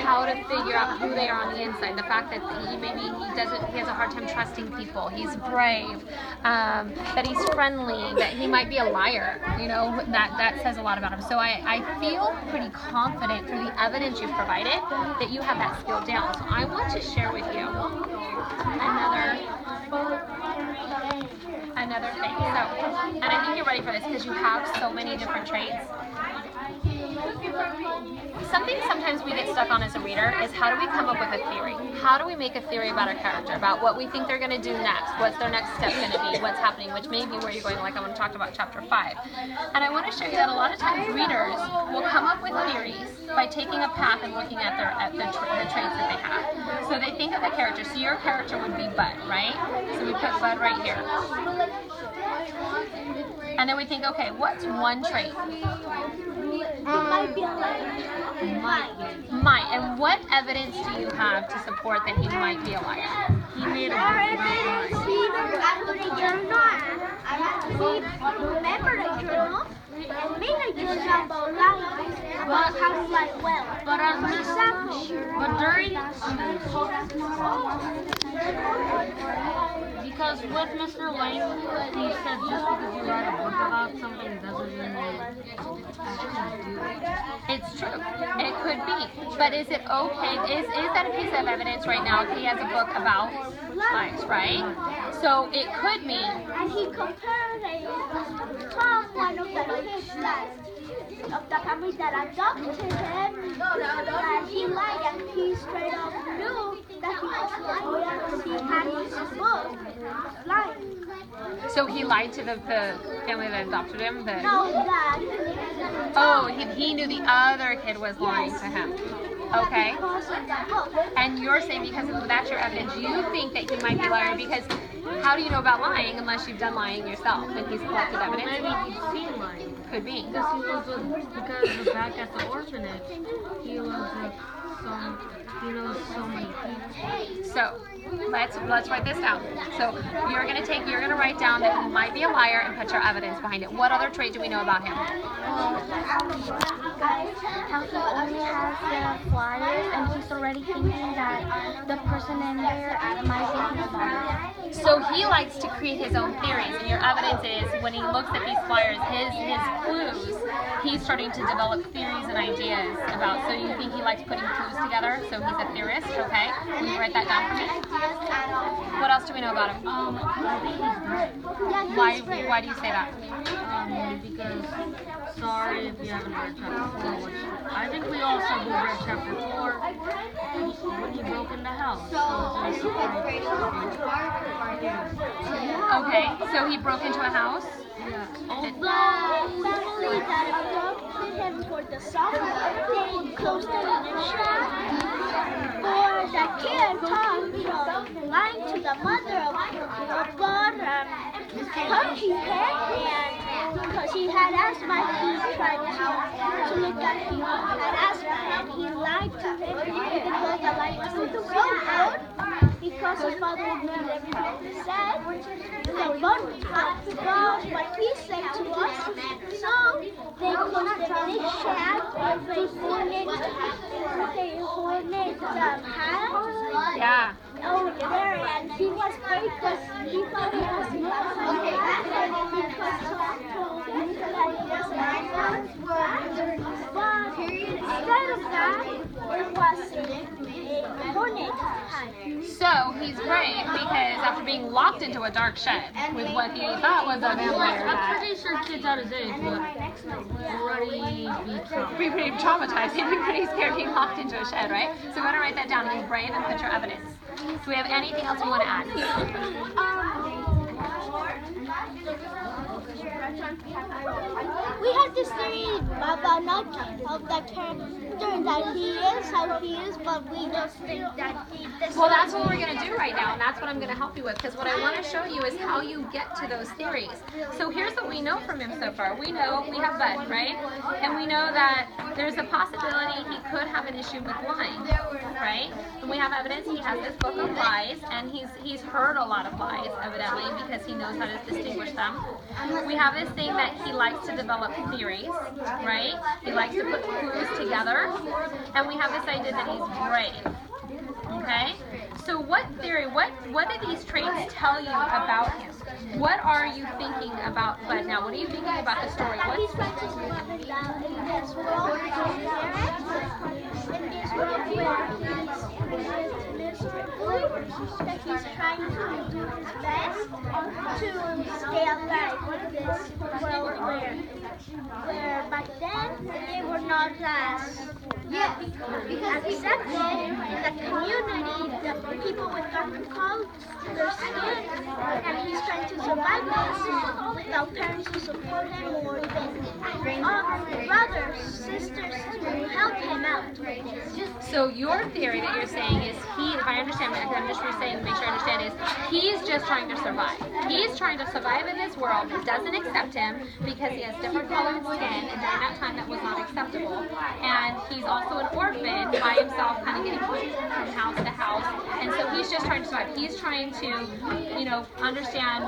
how to figure out who they are on the inside. The fact that he has a hard time trusting people. He's brave, that he's friendly, that he might be a liar. You know, that says a lot about him. So I feel pretty confident through the evidence you've provided that you have that skill down. So I want to share with you another thing. So, and I think you're ready for this because you have so many different traits. Something sometimes we get stuck on as a reader is how do we come up with a theory? How do we make a theory about our character, about what we think they're going to do next, what's their next step going to be, what's happening, which may be where you're going, like I want to talk about chapter 5. And I want to show you that a lot of times readers will come up with theories by taking a path and looking at the traits that they have. So they think of the character. So your character would be Bud, right? So we put Bud right here. And then we think, okay, what's one trait? Might be a liar. Might. And what evidence do you have to support that he might be a liar? He made a book. He remembered a journal. He remembered a journal and made a journal about lying, about how to lie well. But during because with Mr. Lane, he said just because you write a book about something doesn't mean you actually do it. It's true. It could be. But is it okay? Is that a piece of evidence right now? He has a book about lies, right? So it could mean. And he compared Tom, one of the kids of the family that adopted him, that he lied and he straight up knew that he was lying because he had his book lying. So he lied to the family that adopted him? No, that. Oh, he knew the other kid was lying to him. Okay. Because of the book. And you're saying because that's your evidence, you think that he might be a liar because how do you know about lying unless you've done lying yourself and he's collected evidence? Maybe he's seen lying. Could be. Because back at the orphanage, he knows so many people. So let's write this down. So you're gonna write down that he might be a liar and put your evidence behind it. What other trait do we know about him? How he only has the flyers and he's already thinking that the person in there might be his father. So he likes to create his own theories, and your evidence is when he looks at these flyers, his clues, he's starting to develop theories and ideas about. So you think he likes putting clues together? So he's a theorist, okay? Can you write that down for me? What else do we know about him? I think he's great. Why do you say that? Because sorry if you haven't read chapter 4, which I think we all said we read chapter 4 when he broke into house. Okay, so he broke into a house? Yeah. The family that adopted him for the summer, they closed it in a shack for the kid, Tom, from lying to the mother of Bud, puppy head, and because he had asthma, he tried to look at him, he had asthma, and he lied to him because the light wasn't so good. Because his father would do everything he said, so Bud talked about what he said to us, so they closed him in a shack, they horned the house. Yeah. Over there, and he was afraid because he thought he was because Tom told him that he was but instead of that, it was a hornet time. So he's brave because after being locked into a dark shed with what he thought was a vampire, I'm pretty sure kids at his age would already be pretty traumatized. He'd be pretty scared being locked into a shed, right? So we're gonna write that down. He's brave and put your evidence. Do we have anything else we want to add? We had this theory about not of the character that he is, how he is, but we just think that he. Well, that's what we're going to do right now, and that's what I'm going to help you with, because what I want to show you is how you get to those theories. So here's what we know from him so far. We know we have Bud, right? And we know that there's a possibility he could have an issue with lying, right? And we have evidence he has this book of lies, and he's heard a lot of lies, evidently, because he knows how to distinguish them. We have have this thing that he likes to develop theories, right? He likes to put clues together. And we have this idea that he's brave. Okay? So what theory, what do these traits tell you about him? What are you thinking about Bud now? What are you thinking about the story? That he's What's trying to survive in this world, in this world where he's miserable, that he's trying to do his best to stay alive in this world where back then they were not as accepted in the community, the people with darker colors, their skin, and he's trying to survive this without parents to support him or even brothers, sisters to help him out. So your theory that you're saying is if I understand, I'm just saying, make sure I understand, is he's just trying to survive. He's trying to survive in this world that doesn't accept him because he has different colored skin, and during that time that was not acceptable. And he's also an orphan by himself, kind of getting moved from house to house. And so he's just trying to survive. He's trying to, understand